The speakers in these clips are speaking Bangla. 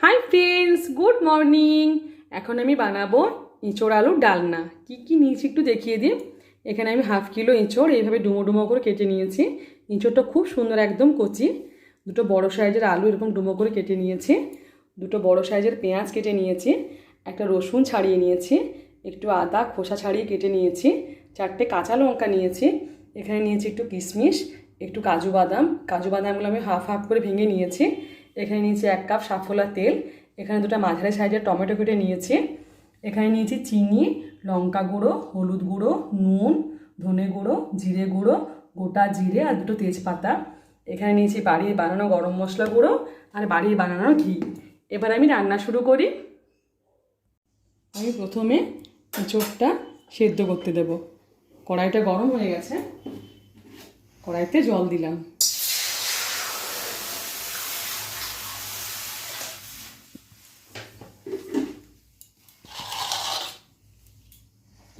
Hi friends, good morning. এখন আমি বানাবো এঁচোড় আলুর ডালনা। কি নিয়েছি একটু দেখিয়ে দিই। এখানে আমি 1/2 কিলো এঁচোড় এইভাবে ডুমো ডুমো করে কেটে নিয়েছি। এঁচোড়টা খুব সুন্দর, একদম কচি। দুটো বড় সাইজের আলু এরকম ডুমো করে কেটে নিয়েছি। দুটো বড় সাইজের পেঁয়াজ কেটে নিয়েছি। একটা রসুন ছাড়িয়ে নিয়েছি। একটু আদা খোসা ছাড়িয়ে কেটে নিয়েছি। 4টে কাঁচা লঙ্কা নিয়েছি। এখানে নিয়েছি একটু কিশমিশ, একটু কাজু বাদামগুলো আমি হাফ হাফ করে ভেঙে নিয়েছি। এখানে নিয়েছি 1 কাপ সাফোলা তেল। এখানে দুটো মাঝারি সাইজের টমেটো কেটে নিয়েছি। এখানে নিয়েছি চিনি, লঙ্কা গুঁড়ো, হলুদ গুঁড়ো, নুন, ধনে গুঁড়ো, জিরে গুঁড়ো, গোটা জিরে আর দুটো তেজপাতা। এখানে নিয়েছি বাড়িয়ে বানানো গরম মশলা গুঁড়ো আর বাড়িয়ে বানানো ঘি। এবার আমি রান্না শুরু করি। আমি প্রথমে এঁচোড়টা সেদ্ধ করতে দেব। কড়াইটা গরম হয়ে গেছে, কড়াইতে জল দিলাম।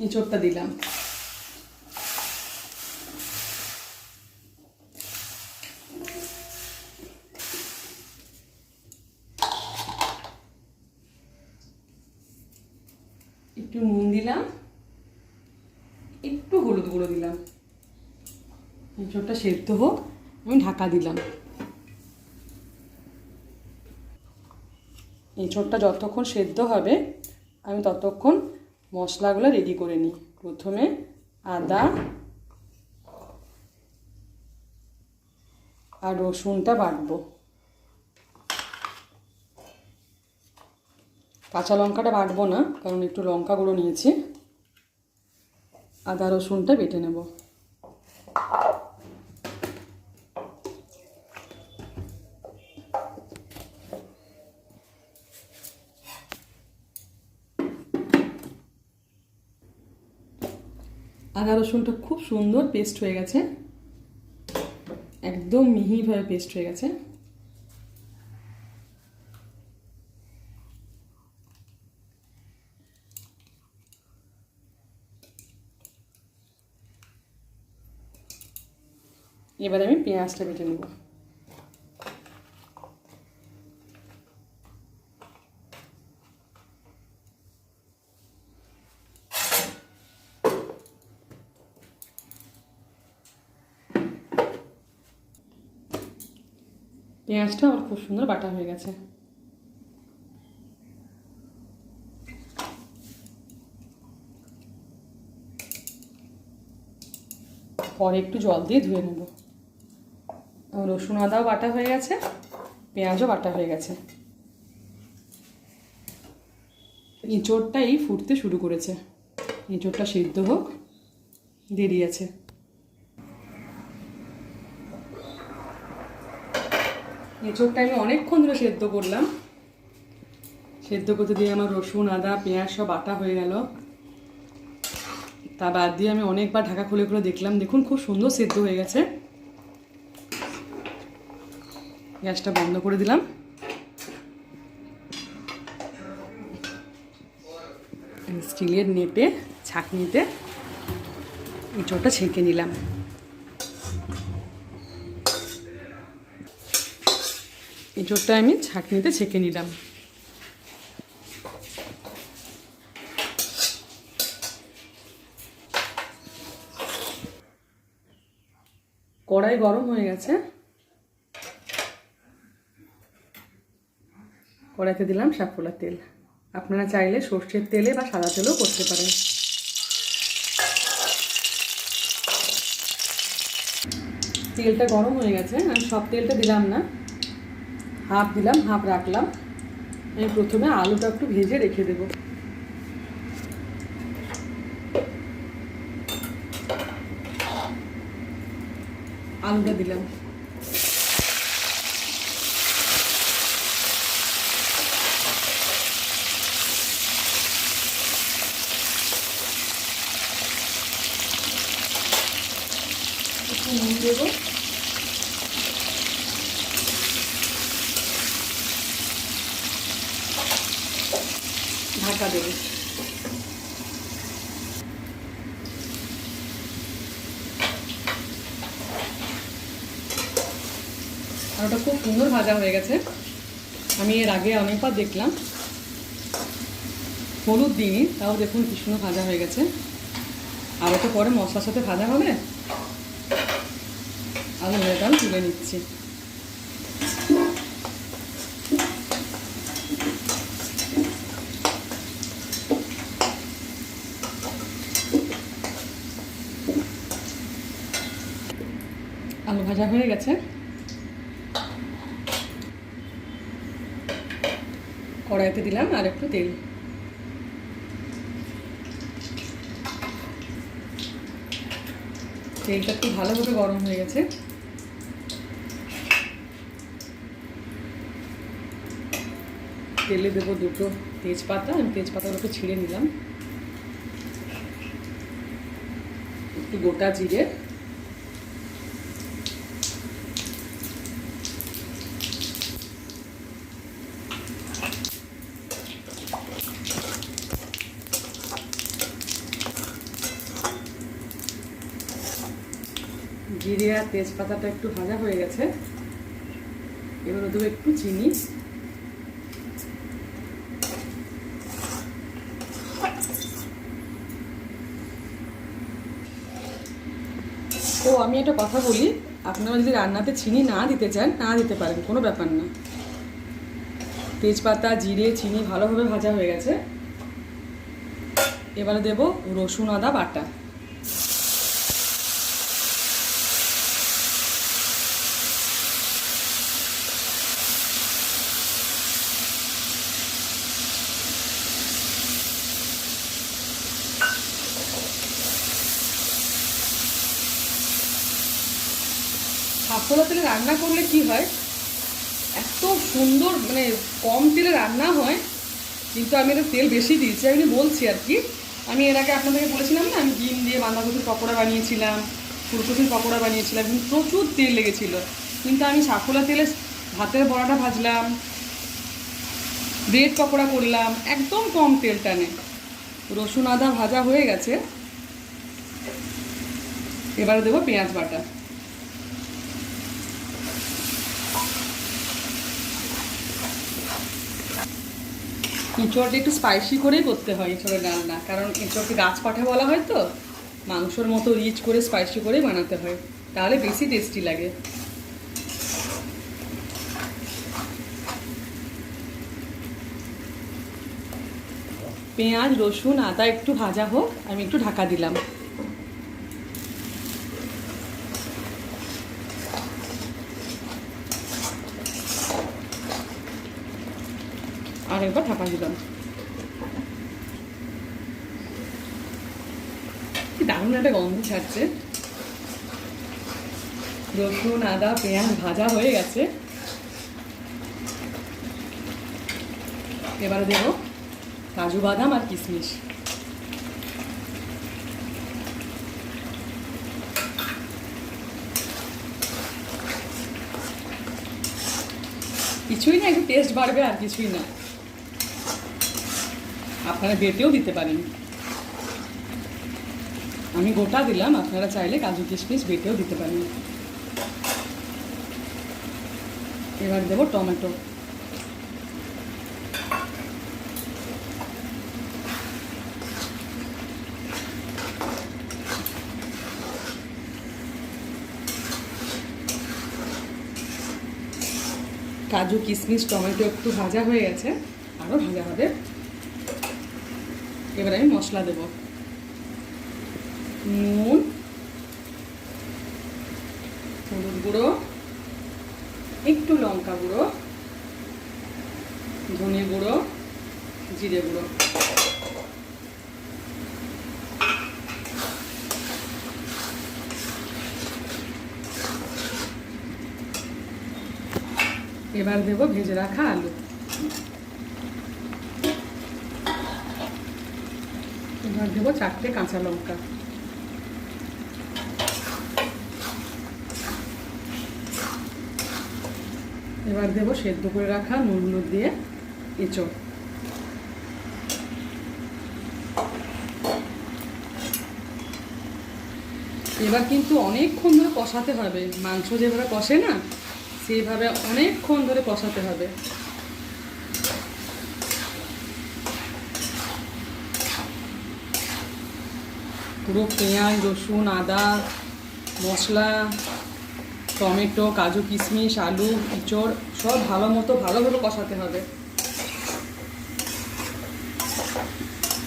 এঁচোড়টা দিলাম। একটু নুন দিলাম, একটু হলুদ গুঁড়ো দিলাম। এঁচোড়টা সেদ্ধ হোক, আমি ঢাকা দিলাম। এঁচোড়টা যতক্ষণ সেদ্ধ হবে আমি ততক্ষণ মশলাগুলো রেডি করে নিই। প্রথমে আদা আর রসুনটা বাটবো। কাঁচা লঙ্কাটা বাটবো না, কারণ একটু লঙ্কা গুঁড়ো নিয়েছি। আদা রসুনটা বেটে নেব। আদা রসুনটা খুব সুন্দর পেস্ট হয়ে গেছে, একদম মিহিভাবে পেস্ট হয়ে গেছে। এবার আমি পেঁয়াজটা বেটে নেব। পেঁয়াজটা আমার খুব সুন্দর বাটা হয়ে গেছে। পরে একটু জল দিয়ে ধুয়ে নেব। রসুন আদাও বাটা হয়ে গেছে, পেঁয়াজও বাটা হয়ে গেছে। এঁচোড়টাই ফুটতে শুরু করেছে। এঁচোড়টা সিদ্ধ হোক, দেরি আছে। এঁচোড়টা আমি অনেকক্ষণ ধরে সেদ্ধ করলাম। সেদ্ধ করতে দিয়ে আমার রসুন আদা পেঁয়াজ সব বাটা হয়ে গেল। তা বাদ দিয়ে আমি অনেকবার ঢাকা খুলে খুলে দেখলাম। দেখুন খুব সুন্দর সেদ্ধ হয়ে গেছে। গ্যাসটা বন্ধ করে দিলাম। স্টিলের নেপে ছাঁকনিতে এঁচোড়টা ছেঁকে নিলাম। এঁচোড়টা আমি ছাঁকনিতে ছেঁকে নিলাম। কড়াই গরম হয়ে গেছে, কড়াইতে দিলাম সাফোলা তেল। আপনারা চাইলে সর্ষের তেলে বা সাদা তেলেও করতে পারেন। তেলটা গরম হয়ে গেছে। আমি সব তেলটা দিলাম না, হাফ দিলাম, হাফ রাখলাম। আমি প্রথমে আলুটা একটু ভেজে রেখে দেব। আলুটা দিলাম। একটু নুন দেব। ঢাকা দেব। আর ওটা খুব সুন্দর ভাজা হয়ে গেছে। আমি এর আগে অনেকবার দেখলাম, হলুদ দিইনি, তাও দেখুন কি সুন্দর ভাজা হয়ে গেছে। আরও তো পরে মশলার সাথে ভাজা হবে। আলু ভাজাটা আমি তুলে নিচ্ছি। আলু ভাজা হয়ে গেছে। কড়াইতে দিলাম আর একটু তেল। তেলটা একটু ভালোভাবে গরম হয়ে গেছে। তেলে দেবো দুটো তেজপাতা। আমি তেজপাতাগুলোকে ছিঁড়ে নিলাম। একটু গোটা জিরে, জিরে আর তেজপাতাটা একটু ভাজা হয়ে গেছে। এবার দেবো একটু চিনি, তো আমি একটা কথা বলি, আপনারা যদি রান্নাতে চিনি না দিতে চান না দিতে পারেন, কোনো ব্যাপার না। তেজপাতা, জিরে, চিনি ভালোভাবে ভাজা হয়ে গেছে। এবারে দেব রসুন আদা বাটা। সাফলা তেলে রান্না করলে কি হয়, এত সুন্দর, মানে কম তেলে রান্না হয়। কিন্তু আমি এটা তেল বেশি দিয়েছি, আমি বলছি আর কি। আমি এর আগে আপনাদেরকে বলেছিলাম না, আমি ডিম দিয়ে বাঁধাকপির পকোড়া বানিয়েছিলাম, ফুলকপির পকোড়া বানিয়েছিলাম, কিন্তু প্রচুর তেল লেগেছিলো। কিন্তু আমি সাফলা তেলে ভাতের বড়াটা ভাজলাম, ব্রেড পকোড়া করলাম, একদম কম তেল টানে। রসুন আদা ভাজা হয়ে গেছে। এবারে দেবো পেঁয়াজ বাটা। এঁচোড়টা একটু স্পাইসি করেই করতে হয় এঁচোড়ের রান্না, কারণ এঁচোড়কে গাছ পাঠা বলা হয়, তো মাংসর মতো রিচ করে স্পাইসি করেই বানাতে হয়, তাহলে বেশি টেস্টি লাগে। পেঁয়াজ, রসুন, আদা একটু ভাজা হোক, আমি একটু ঢাকা দিলাম। আর একবার ঢাকা দিলাম। কি দারুণ একটা গন্ধ ছাড়ছে। রসুন, আদা, পেঁয়াজ ভাজা হয়ে গেছে। এবারে দেবো কাজু বাদাম আর কিশমিশ। কিছুই না, একটু টেস্ট বাড়বে, আর কিছুই না। আপনারা বেটেও দিতে পারেন, আমি গোটা দিলাম, আপনারা চাইলে কাজু কিশমিশ বেটেও দিতে পারেন। এবার দেবো টমেটো। কাজু, কিশমিশ, টমেটো একটু ভাজা হয়ে গেছে, আরও ভাজা হবে। এবার আমি মশলা দেব। নুন, হলুদ গুঁড়ো, একটু লঙ্কা গুঁড়ো, ধনে গুঁড়ো, জিরে গুঁড়ো। এবার দেবো ভেজে রাখা আলু। এবার দেবো 4টে কাঁচা লঙ্কা। এবার দেবো সেদ্ধ করে রাখা নুন হলুদ দিয়ে এঁচোড়। এবার কিন্তু অনেকক্ষণ ধরে কষাতে হবে, মাংস যেভাবে কষে না সেইভাবে অনেকক্ষণ ধরে কষাতে হবে। পুরো পেঁয়াজ, রসুন, আদা, মশলা, টমেটো, কাজু, কিশমিশ, আলু, ইঁচড় সব ভালোভাবে কষাতে হবে।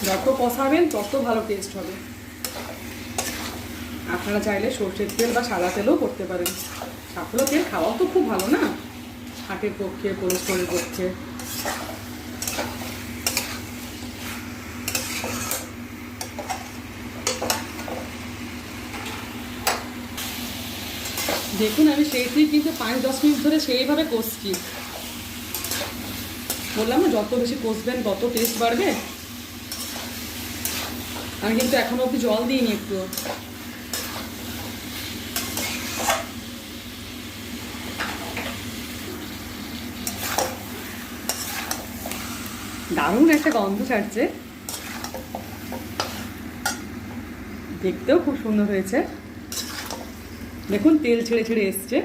যত কষাবেন তত ভালো টেস্ট হবে। আপনারা চাইলে সর্ষের তেল বা সাদা তেলও করতে পারেন। সাদা তেল খাওয়াও তো খুব ভালো না, হার্টের পক্ষে, কোলেস্ট্রলের পক্ষে। দেখুন আমি সেইটাই কিন্তু 5-10 মিনিট ধরে সেইভাবে কষছি। বললাম না যত বেশি কষবেন তত টেস্ট বাড়বে। আমি কিন্তু এখনো অব্দি জল দিইনি একটু। দারুণ একটা গন্ধ ছাড়ছে, দেখতেও খুব সুন্দর হয়েছে। দেখুন তেল ছেড়ে ছেড়ে এসছে।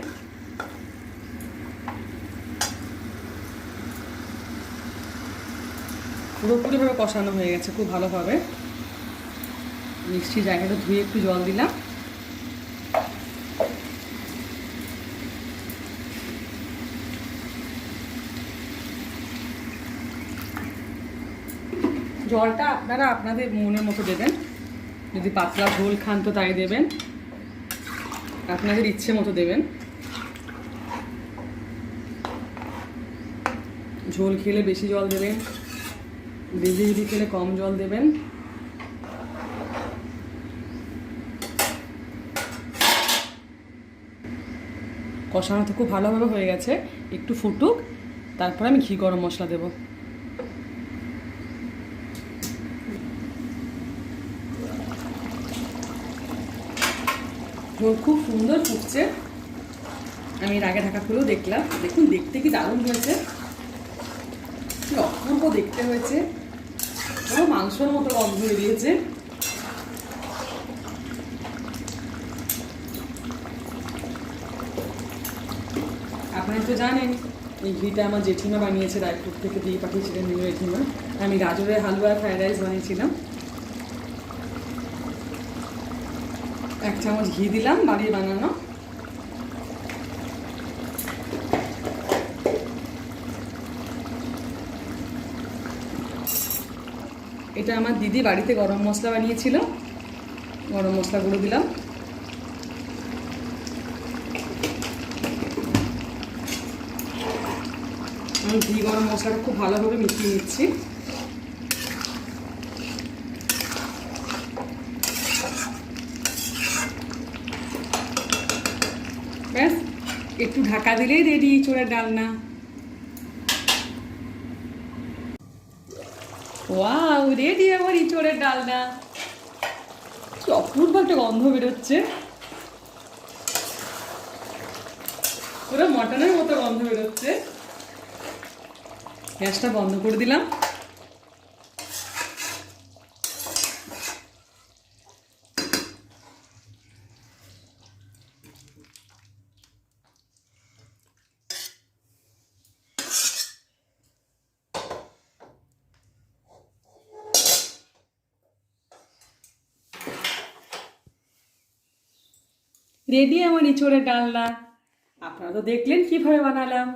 পুরোপুরিভাবে কষানো হয়ে গেছে খুব ভালোভাবে। মিষ্টি জায়গাটা ধুয়ে একটু জল দিলাম। জলটা আপনারা আপনাদের মনের মতো দেবেন। যদি পাতলা ঝোল খান তো তাই দেবেন, আপনাদের ইচ্ছে মতো দেবেন। ঝোল খেলে বেশি জল দেবেন, গ্রেভি খেলে কম জল দেবেন। কষানো তো খুব ভালোভাবে হয়ে গেছে, একটু ফুটুক, তারপর আমি ঘি গরম মশলা দেবো। ঝোল খুব সুন্দর ফুটছে। আমি এর আগে ঢাকা খুলেও দেখলাম। দেখুন দেখতে কি দারুণ হয়েছে, কি অপূর্ব দেখতে হয়েছে। পুরো মাংসের মতো গন্ধ বেরিয়েছে। আপনারা তো জানেন এই ঘিটা আমার জেঠিমা বানিয়েছে, রায়পুর থেকে দিয়ে পাঠিয়েছিলেন নিউ জেঠিমা। আমি গাজরের হালুয়া ফ্রাইড রাইস বানিয়েছিলাম। 1 চামচ ঘি দিলাম, বাড়িয়ে বানানো। এটা আমার দিদি বাড়িতে গরম মশলা বানিয়েছিল, গরম মশলা গুঁড়ো দিলাম। আমি ঘি গরম মশলাটা খুব ভালোভাবে মিশিয়ে নিচ্ছি। ব্যাস একটু ঢাকা দিলেই রেডি ইঁচড়ের ডালনা। ওয়াও, রেডি আমার ইঁচড়ের ডালনা। কি অপূর্ব একটা গন্ধ বেরোচ্ছে, পুরো মটনের মতো গন্ধ বেরোচ্ছে। গ্যাসটা বন্ধ করে দিলাম। রেডি আমার ইঁচড়ের ডালনা। আপনারা তো দেখলেন কিভাবে বানালাম।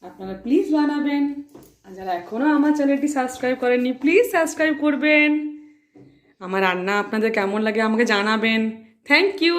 আপনারা প্লিজ বানাবেন, আর যারা এখনও আমার চ্যানেলটি সাবস্ক্রাইব করেননি প্লিজ সাবস্ক্রাইব করবেন। আমার রান্না আপনাদের কেমন লাগে আমাকে জানাবেন। Thank you.